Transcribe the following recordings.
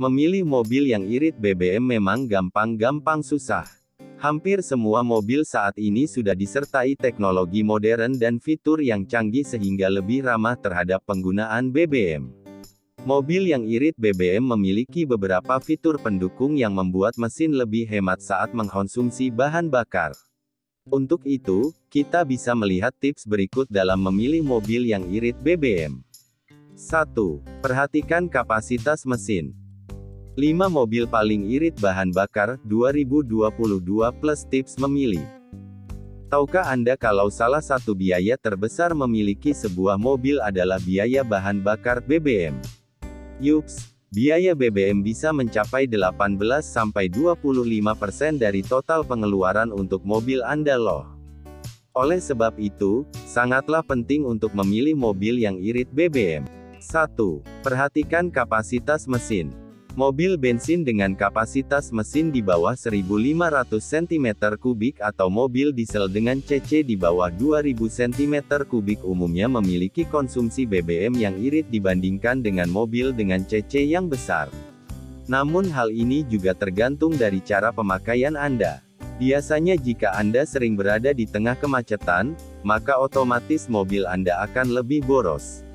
Memilih mobil yang irit BBM memang gampang-gampang susah. Hampir semua mobil saat ini sudah disertai teknologi modern dan fitur yang canggih sehingga lebih ramah terhadap penggunaan BBM. Mobil yang irit BBM memiliki beberapa fitur pendukung yang membuat mesin lebih hemat saat mengkonsumsi bahan bakar. Untuk itu, kita bisa melihat tips berikut dalam memilih mobil yang irit BBM. 1. Perhatikan kapasitas mesin. 5 mobil paling irit bahan bakar, 2022 plus tips memilih. Tahukah Anda kalau salah satu biaya terbesar memiliki sebuah mobil adalah biaya bahan bakar BBM? Yups, biaya BBM bisa mencapai 18-25% dari total pengeluaran untuk mobil Anda loh. Oleh sebab itu, sangatlah penting untuk memilih mobil yang irit BBM. 1. Perhatikan kapasitas mesin. Mobil bensin dengan kapasitas mesin di bawah 1.500 cm3 atau mobil diesel dengan cc di bawah 2.000 cm3 umumnya memiliki konsumsi BBM yang irit dibandingkan dengan mobil dengan cc yang besar. Namun hal ini juga tergantung dari cara pemakaian Anda. Biasanya jika Anda sering berada di tengah kemacetan, maka otomatis mobil Anda akan lebih boros.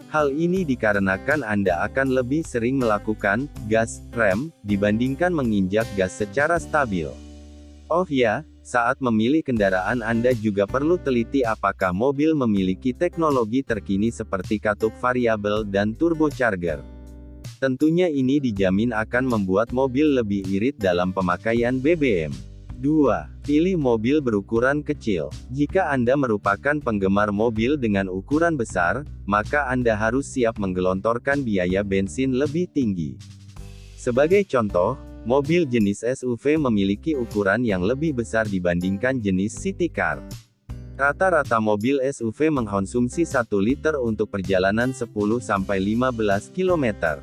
Hal ini dikarenakan Anda akan lebih sering melakukan gas rem dibandingkan menginjak gas secara stabil. Oh ya, saat memilih kendaraan Anda juga perlu teliti apakah mobil memiliki teknologi terkini seperti katup variabel dan turbocharger. Tentunya ini dijamin akan membuat mobil lebih irit dalam pemakaian BBM. 2. Pilih mobil berukuran kecil. Jika Anda merupakan penggemar mobil dengan ukuran besar, maka Anda harus siap menggelontorkan biaya bensin lebih tinggi. Sebagai contoh, mobil jenis SUV memiliki ukuran yang lebih besar dibandingkan jenis city car. Rata-rata mobil SUV mengkonsumsi 1 liter untuk perjalanan 10-15 km.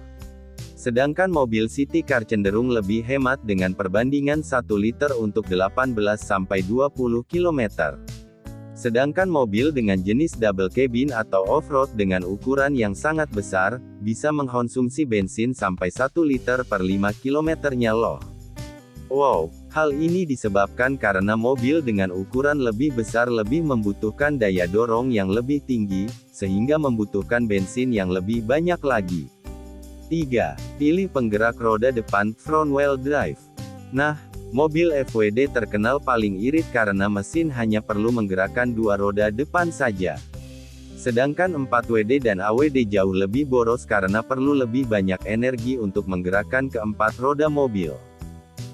Sedangkan mobil city car cenderung lebih hemat dengan perbandingan 1 liter untuk 18-20 km. Sedangkan mobil dengan jenis double cabin atau off-road dengan ukuran yang sangat besar, bisa mengkonsumsi bensin sampai 1 liter per 5 kilometernya loh. Wow, hal ini disebabkan karena mobil dengan ukuran lebih besar lebih membutuhkan daya dorong yang lebih tinggi, sehingga membutuhkan bensin yang lebih banyak lagi. 3. Pilih penggerak roda depan, front wheel drive. Nah, mobil FWD terkenal paling irit karena mesin hanya perlu menggerakkan 2 roda depan saja. Sedangkan 4WD dan AWD jauh lebih boros karena perlu lebih banyak energi untuk menggerakkan keempat roda mobil.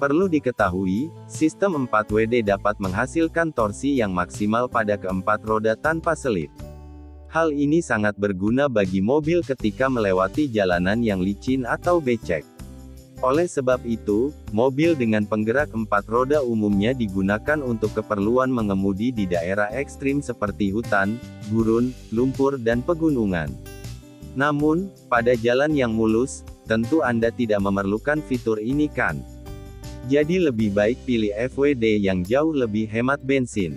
Perlu diketahui, sistem 4WD dapat menghasilkan torsi yang maksimal pada keempat roda tanpa selip. Hal ini sangat berguna bagi mobil ketika melewati jalanan yang licin atau becek. Oleh sebab itu, mobil dengan penggerak 4 roda umumnya digunakan untuk keperluan mengemudi di daerah ekstrim seperti hutan, gurun, lumpur dan pegunungan. Namun, pada jalan yang mulus, tentu Anda tidak memerlukan fitur ini kan? Jadi lebih baik pilih FWD yang jauh lebih hemat bensin.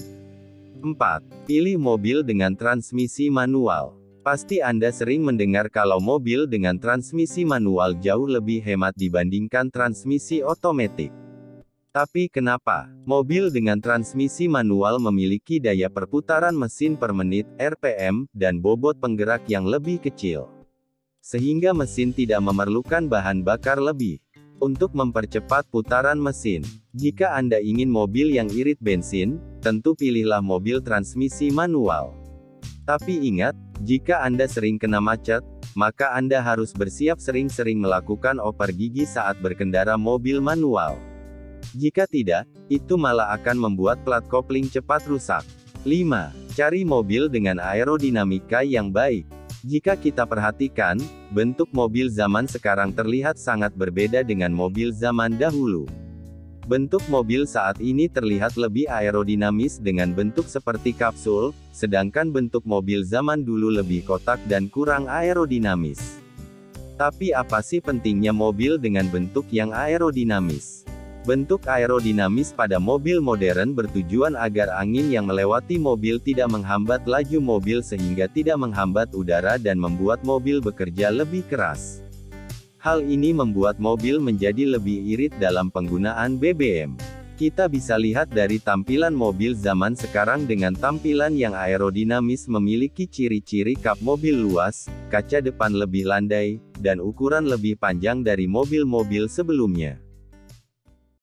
4. Pilih mobil dengan transmisi manual. Pasti Anda sering mendengar kalau mobil dengan transmisi manual jauh lebih hemat dibandingkan transmisi otomatis. Tapi kenapa mobil dengan transmisi manual memiliki daya perputaran mesin per menit (RPM) dan bobot penggerak yang lebih kecil? Sehingga mesin tidak memerlukan bahan bakar lebih untuk mempercepat putaran mesin. Jika Anda ingin mobil yang irit bensin, tentu pilihlah mobil transmisi manual. Tapi ingat, jika Anda sering kena macet, maka Anda harus bersiap sering-sering melakukan oper gigi saat berkendara mobil manual. Jika tidak, itu malah akan membuat plat kopling cepat rusak. 5. Cari mobil dengan aerodinamika yang baik. Jika kita perhatikan, bentuk mobil zaman sekarang terlihat sangat berbeda dengan mobil zaman dahulu. Bentuk mobil saat ini terlihat lebih aerodinamis dengan bentuk seperti kapsul, sedangkan bentuk mobil zaman dulu lebih kotak dan kurang aerodinamis. Tapi apa sih pentingnya mobil dengan bentuk yang aerodinamis? Bentuk aerodinamis pada mobil modern bertujuan agar angin yang melewati mobil tidak menghambat laju mobil sehingga tidak menghambat udara dan membuat mobil bekerja lebih keras. Hal ini membuat mobil menjadi lebih irit dalam penggunaan BBM. Kita bisa lihat dari tampilan mobil zaman sekarang dengan tampilan yang aerodinamis, memiliki ciri-ciri kap mobil luas, kaca depan lebih landai, dan ukuran lebih panjang dari mobil-mobil sebelumnya.